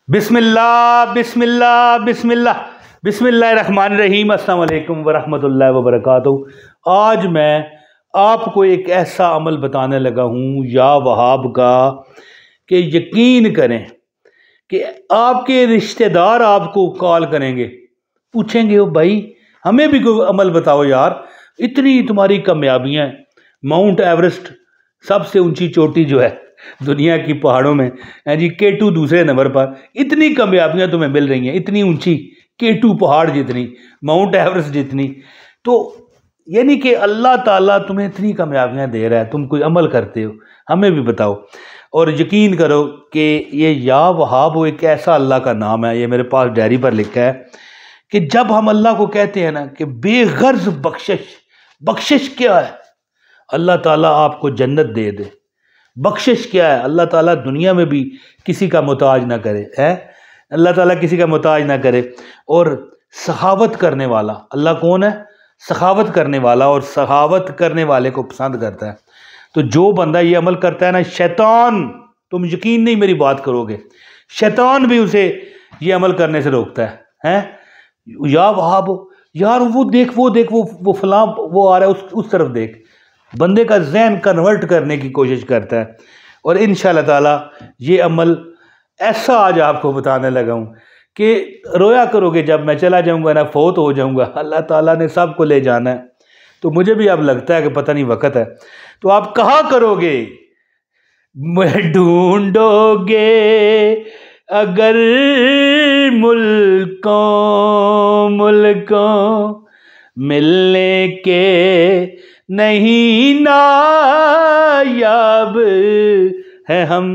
بسم اللہ بسم اللہ بسم اللہ بسم اللہ الرحمن الرحیم۔ السلام علیکم ورحمۃ اللہ وبرکاتہ۔ آج میں آپ کو ایک ایسا عمل بتانے لگا ہوں یا وہاب کا کہ یقین کریں کہ آپ کے رشتہ دار آپ کو کال کریں گے، پوچھیں گے او بھائی ہمیں بھی کوئی عمل بتاؤ یار، اتنی تمہاری کامیابیاں ہیں، ماؤنٹ ایوریسٹ سب سے اونچی چوٹی جو ہے دنیا کی پہاڑوں میں ہے جی، K2 دوسرے نمبر پر، اتنی کامیابیاں تمہیں مل رہی ہیں، اتنی اونچی K2 پہاڑ جتنی، ماؤنٹ ایوریسٹ جتنی، تو یعنی کہ اللہ تعالیٰ تمہیں اتنی کامیابیاں دے رہا ہے، تم کوئی عمل کرتے ہو، ہمیں بھی بتاؤ۔ اور یقین کرو کہ یہ یا وہاب ایک ایسا اللہ کا نام ہے، یہ میرے پاس ڈائری پر لکھا ہے کہ جب ہم اللہ کو کہتے ہیں نا کہ بے غرض بخشش کیا ہے، اللہ تعالیٰ آپ کو جنت دے دے۔ بخشش کیا ہے؟ اللہ تعالیٰ دنیا میں بھی کسی کا محتاج نہ کرے، اللہ تعالیٰ کسی کا محتاج نہ کرے۔ اور سخاوت کرنے والا، اللہ کون ہے؟ سخاوت کرنے والا، اور سخاوت کرنے والے کو پسند کرتا ہے۔ تو جو بندہ یہ عمل کرتا ہے نا، شیطان، تم یقین نہیں میری بات کرو گے، شیطان بھی اسے یہ عمل کرنے سے روکتا ہے۔ یا وہاب یار وہ دیکھ وہ فلاں وہ آ رہا ہے، اس طرف دیکھ، بندے کا ذہن کنورٹ کرنے کی کوشش کرتا ہے۔ اور انشاءاللہ تعالیٰ یہ عمل ایسا آج آپ کو بتانے لگا ہوں کہ رویا کرو گے جب میں چلا جاؤں گا نا، فوت ہو جاؤں گا، اللہ تعالیٰ نے سب کو لے جانا ہے، تو مجھے بھی اب لگتا ہے کہ پتہ نہیں وقت ہے، تو آپ کہا کرو گے میں ڈھونڈو گے اگر ملکوں ملنے کے نہیں نایاب ہے ہم۔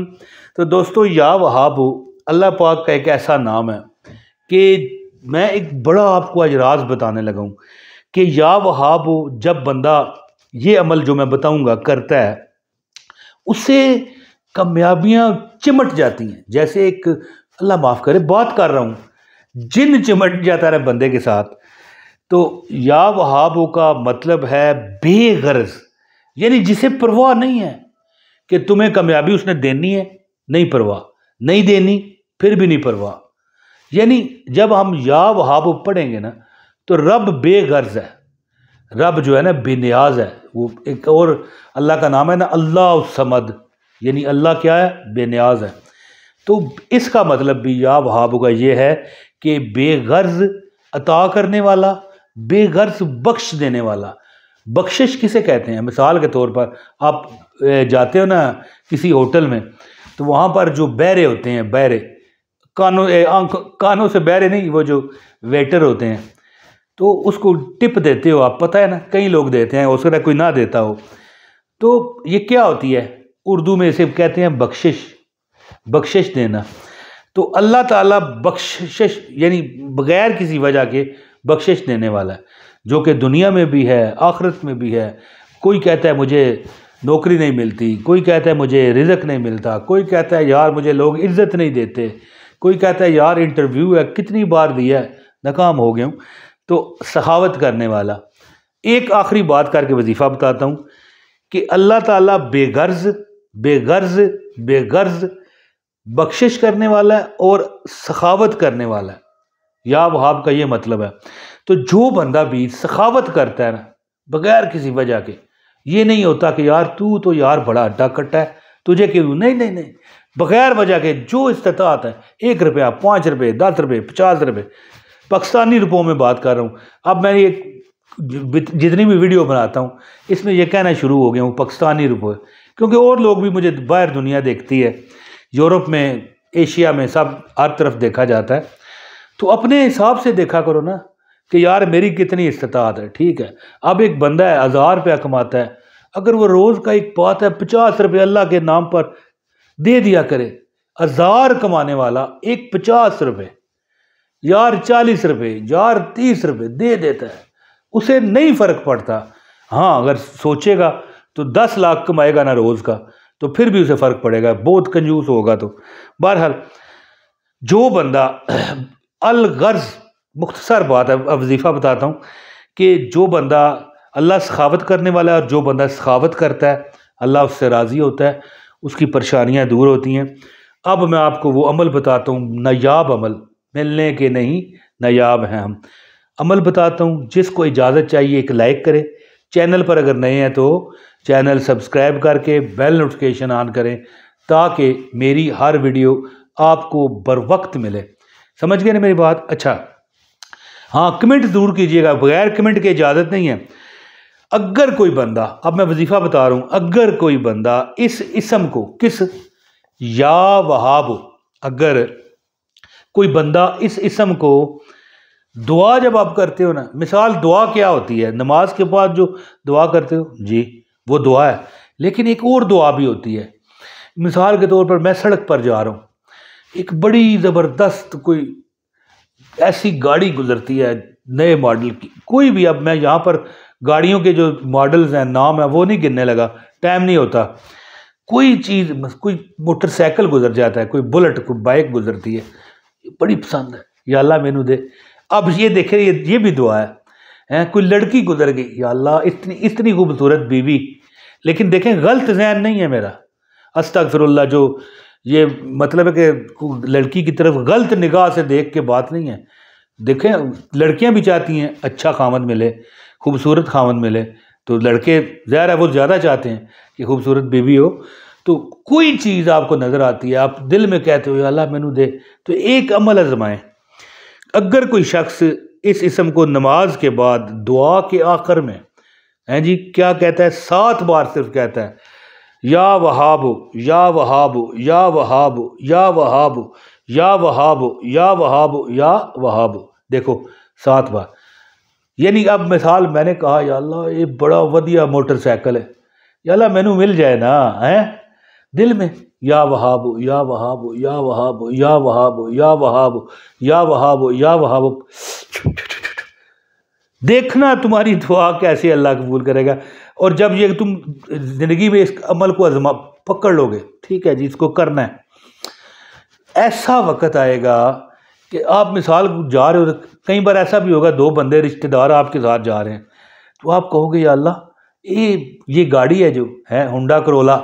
تو دوستو، یا وہاب اللہ پاک کا ایک ایسا نام ہے کہ میں ایک بڑا آپ کو آج راز بتانے لگا ہوں کہ یا وہاب جب بندہ یہ عمل جو میں بتاؤں گا کرتا ہے، اس سے کامیابیاں چمٹ جاتی ہیں، جیسے ایک اللہ معاف کرے بات کر رہا ہوں، جن چمٹ جاتا ہے بندے کے ساتھ۔ تو یا وہاب کا مطلب ہے بے غرض، یعنی جسے پرواہ نہیں ہے کہ تمہیں کامیابی اس نے دینی ہے، نہیں پرواہ، نہیں دینی پھر بھی نہیں پرواہ۔ یعنی جب ہم یا وہاب پڑھیں گے نا تو رب بے غرض ہے، رب جو ہے نا بے نیاز ہے۔ وہ ایک اور اللہ کا نام ہے نا اللہ الصمد، یعنی اللہ کیا ہے؟ بے نیاز ہے۔ تو اس کا مطلب بھی یا وہاب کا یہ ہے کہ بے غرض عطا کرنے والا، بے غرض بخش دینے والا۔ بخشش کسے کہتے ہیں؟ مثال کے طور پر آپ جاتے ہو نا کسی ہوٹل میں، تو وہاں پر جو بہرے ہوتے ہیں، بہرے کانوں سے بہرے نہیں، وہ جو ویٹر ہوتے ہیں، تو اس کو ٹپ دیتے ہو آپ، پتہ ہے نا، کئی لوگ دیتے ہیں، ہو سکتا ہے کوئی نہ دیتا ہو۔ تو یہ کیا ہوتی ہے؟ اردو میں اسے کہتے ہیں بخشش دینا۔ تو اللہ تعالیٰ بخشش یعنی بغیر کسی وجہ کے بخشش دینے والا ہے، جو کہ دنیا میں بھی ہے، آخرت میں بھی ہے۔ کوئی کہتا ہے مجھے نوکری نہیں ملتی، کوئی کہتا ہے مجھے رزق نہیں ملتا، کوئی کہتا ہے یار مجھے لوگ عزت نہیں دیتے، کوئی کہتا ہے یار انٹرویو ہے کتنی بار دیا ہے ناکام ہو گیا ہوں۔ تو سخاوت کرنے والا۔ ایک آخری بات کر کے وظیفہ بتاتا ہوں کہ اللہ تعالیٰ بے غرض بخشش کرنے والا ہے اور سخاوت کرنے والا ہے۔ یا وہاب کا یہ مطلب ہے۔ تو جو بندہ بھی سخاوت کرتا ہے نا بغیر کسی وجہ کے، یہ نہیں ہوتا کہ یار تو یار بڑا اڈا کٹا ہے، تجھے کیوں، نہیں، بغیر وجہ کے جو استطاعت ہے، 1 روپیہ، 5 روپے، 10 روپے، 50 روپے، پاکستانی روپوں میں بات کر رہا ہوں۔ اب میں جتنی بھی ویڈیو بناتا ہوں اس میں یہ کہنا شروع ہو گیا ہوں پاکستانی روپے، کیونکہ اور لوگ بھی مجھے باہر دنیا دیکھتی ہے، یورپ میں، ایشیا میں، سب ہر طرف دیکھا جاتا ہے۔ تو اپنے حساب سے دیکھا کرو نا کہ یار میری کتنی استطاعت ہے، ٹھیک ہے۔ اب ایک بندہ ہے 1000 روپیہ کماتا ہے، اگر وہ روز کا ایک بات ہے 50 روپے اللہ کے نام پر دے دیا کرے، 1000 کمانے والا ایک 50 روپے، یار 40 روپے، یار 30 روپے دے دیتا ہے، اسے نہیں فرق پڑتا۔ ہاں اگر سوچے گا تو 10 لاکھ کمائے گا نا روز کا، تو پھر بھی اسے فرق پڑے گا، بہت کنجوس ہوگا۔ تو بہرحال جو بندہ الغرض، مختصر بات ہے، اب وظیفہ بتاتا ہوں کہ جو بندہ اللہ سخاوت کرنے والا ہے، اور جو بندہ سخاوت کرتا ہے اللہ اس سے راضی ہوتا ہے، اس کی پریشانیاں دور ہوتی ہیں۔ اب میں آپ کو وہ عمل بتاتا ہوں، نایاب عمل، ملنے کے نہیں نایاب ہیں ہم۔ عمل بتاتا ہوں، جس کو اجازت چاہیے ایک لائک کرے، چینل پر اگر نئے ہیں تو چینل سبسکرائب کر کے بیل نوٹیفیکیشن آن کریں تاکہ میری ہر ویڈیو آپ کو بر وقت ملے۔ سمجھ گئے نا میری بات؟ اچھا ہاں، کمنٹ ضرور کیجیے گا، بغیر کمنٹ کے اجازت نہیں ہے۔ اگر کوئی بندہ، اب میں وظیفہ بتا رہا ہوں، اگر کوئی بندہ اس اسم کو، کس یا وہاب، اگر کوئی بندہ اس اسم کو، دعا جب آپ کرتے ہو نا، مثال دعا کیا ہوتی ہے؟ نماز کے بعد جو دعا کرتے ہو جی وہ دعا ہے، لیکن ایک اور دعا بھی ہوتی ہے۔ مثال کے طور پر میں سڑک پر جا رہا ہوں، ایک بڑی زبردست کوئی ایسی گاڑی گزرتی ہے نئے ماڈل کی، کوئی بھی، اب میں یہاں پر گاڑیوں کے جو ماڈلز ہیں، نام ہے، وہ نہیں گننے لگا، ٹائم نہیں ہوتا۔ کوئی چیز، کوئی موٹر سائیکل گزر جاتا ہے، کوئی بلٹ، کوئی بائک گزرتی ہے، بڑی پسند ہے، یا اللہ مینو دے۔ اب یہ دیکھیں، یہ بھی دعا ہے۔ کوئی لڑکی گزر گئی، یا اللہ اتنی خوبصورت بیوی، لیکن دیکھیں غلط ذہن نہیں ہے میرا، استغفر اللہ، جو یہ مطلب ہے کہ لڑکی کی طرف غلط نگاہ سے دیکھ کے بات نہیں ہے۔ دیکھیں لڑکیاں بھی چاہتی ہیں اچھا خاوند ملے، خوبصورت خاوند ملے، تو لڑکے ظاہر ہے وہ زیادہ چاہتے ہیں کہ خوبصورت بیوی ہو۔ تو کوئی چیز آپ کو نظر آتی ہے، آپ دل میں کہتے ہو یا اللہ مینو دے، تو ایک عمل آزمائیں۔ اگر کوئی شخص اس اسم کو نماز کے بعد دعا کے آخر میں جی کیا کہتا ہے، 7 بار صرف کہتا ہے، یا وہاب یا وہاب یا وہاب یا وہاب یا وہاب یا وہاب یا وہاب، دیکھو 7 بار۔ یعنی اب مثال میں نے کہا یا اللہ یہ بڑا ودیا موٹر سائیکل ہے، یا اللہ مینو مل جائے نا، دل میں یا وہاب یا وہاب یا وہاب یا وہاب یا وہاب یا وہاب یا وہاب، دیکھنا تمہاری دعا کیسے اللہ قبول کرے گا۔ اور جب یہ تم زندگی میں اس عمل کو پکڑ لو گے، ٹھیک ہے جی، اس کو کرنا ہے، ایسا وقت آئے گا کہ آپ مثال جا رہے ہو، کئی بار ایسا بھی ہوگا 2 بندے رشتہ دار آپ کے ساتھ جا رہے ہیں، تو آپ کہو گے یا اللہ یہ گاڑی ہے جو ہے ہونڈا کرولا،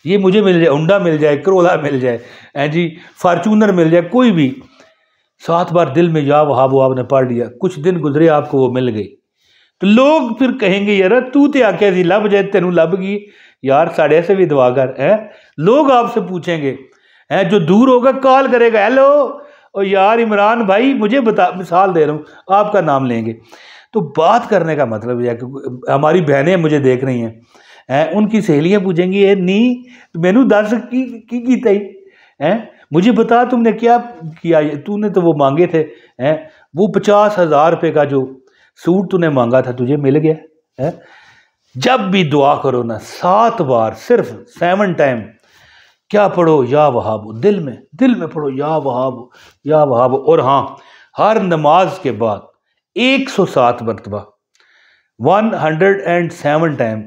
یہ مجھے مل جائے، ہونڈا مل جائے، کرولا مل جائے، جی فارچونر مل جائے، کوئی بھی۔ 7 بار دل میں یا وہاب آپ نے پڑھ لیا، کچھ دن گزرے آپ کو وہ مل گئی، تو لوگ پھر کہیں گے یار تو تے آکھیا سی لب جائے، تینوں لب گئی، یار ساڑے سے بھی دعا کر۔ لوگ آپ سے پوچھیں گے، جو دور ہوگا کال کرے گا، ہیلو اور یار عمران بھائی مجھے بتا، مثال دے رہا ہوں، آپ کا نام لیں گے۔ تو بات کرنے کا مطلب یہ ہے کہ ہماری بہنیں مجھے دیکھ رہی ہیں، ان کی سہیلیاں پوچھیں گی اے نی مینو دس کی تئی، مجھے بتا تم نے کیا کیا، تو نے تو وہ مانگے تھے، وہ 50,000 روپے کا جو سوٹ تو نے مانگا تھا تجھے مل گیا۔ جب بھی دعا کرو نا 7 بار صرف 7 ٹائم کیا پڑھو، یا وہاب، دل میں پڑھو یا وہاب یا وہاب۔ اور ہاں، ہر نماز کے بعد 107 مرتبہ 107 ٹائم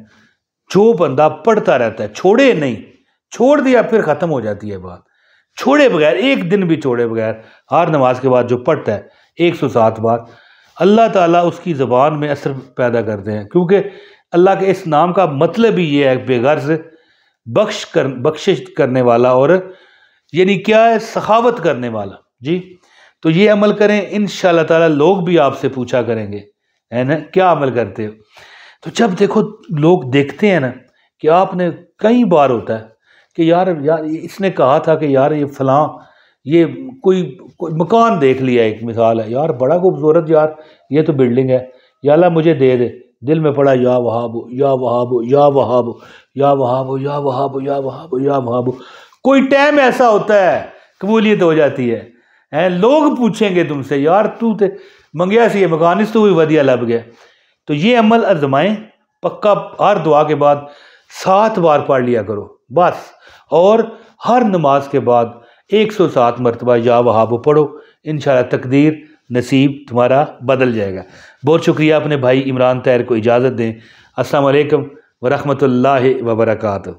جو بندہ پڑھتا رہتا ہے، چھوڑے نہیں، چھوڑ دیا پھر ختم ہو جاتی ہے بات، چھوڑے بغیر، ایک دن بھی چھوڑے بغیر، ہر نماز کے بعد جو پڑھتا ہے 107 بار، اللہ تعالیٰ اس کی زبان میں اثر پیدا کرتے ہیں، کیونکہ اللہ کے اس نام کا مطلب ہی یہ ہے بے غرض، بخشش کرنے والا، اور یعنی کیا ہے، سخاوت کرنے والا جی۔ تو یہ عمل کریں، انشاءاللہ تعالیٰ لوگ بھی آپ سے پوچھا کریں گے ہے نا کیا عمل کرتے ہو۔ تو جب دیکھو لوگ دیکھتے ہیں نا کہ آپ نے، کئی بار ہوتا ہے کہ یار اس نے کہا تھا کہ یار یہ فلاں، یہ کوئی مکان دیکھ لیا، ایک مثال ہے، یار بڑا خوبصورت، یار یہ تو بلڈنگ ہے، یا اللہ مجھے دے دے، دل میں پڑا یا وہاب یا وہاب یا وہاب یا وہاب یا وہاب یا وہاب یا وہاب۔ کوئی ٹائم ایسا ہوتا ہے قبولیت ہو جاتی ہے، لوگ پوچھیں گے تم سے یار تو تے منگیا سی یہ مکان، اس تو بھی ودیا لب گیا۔ تو یہ عمل آزمائیں، پکا ہر دعا کے بعد 7 بار پڑھ لیا کرو بس، اور ہر نماز کے بعد 107 مرتبہ یا وہاب پڑھو، انشاءاللہ تقدیر نصیب تمہارا بدل جائے گا۔ بہت شکریہ، اپنے بھائی عمران طاہر کو اجازت دیں۔ السلام علیکم ورحمۃ اللہ وبرکاتہ۔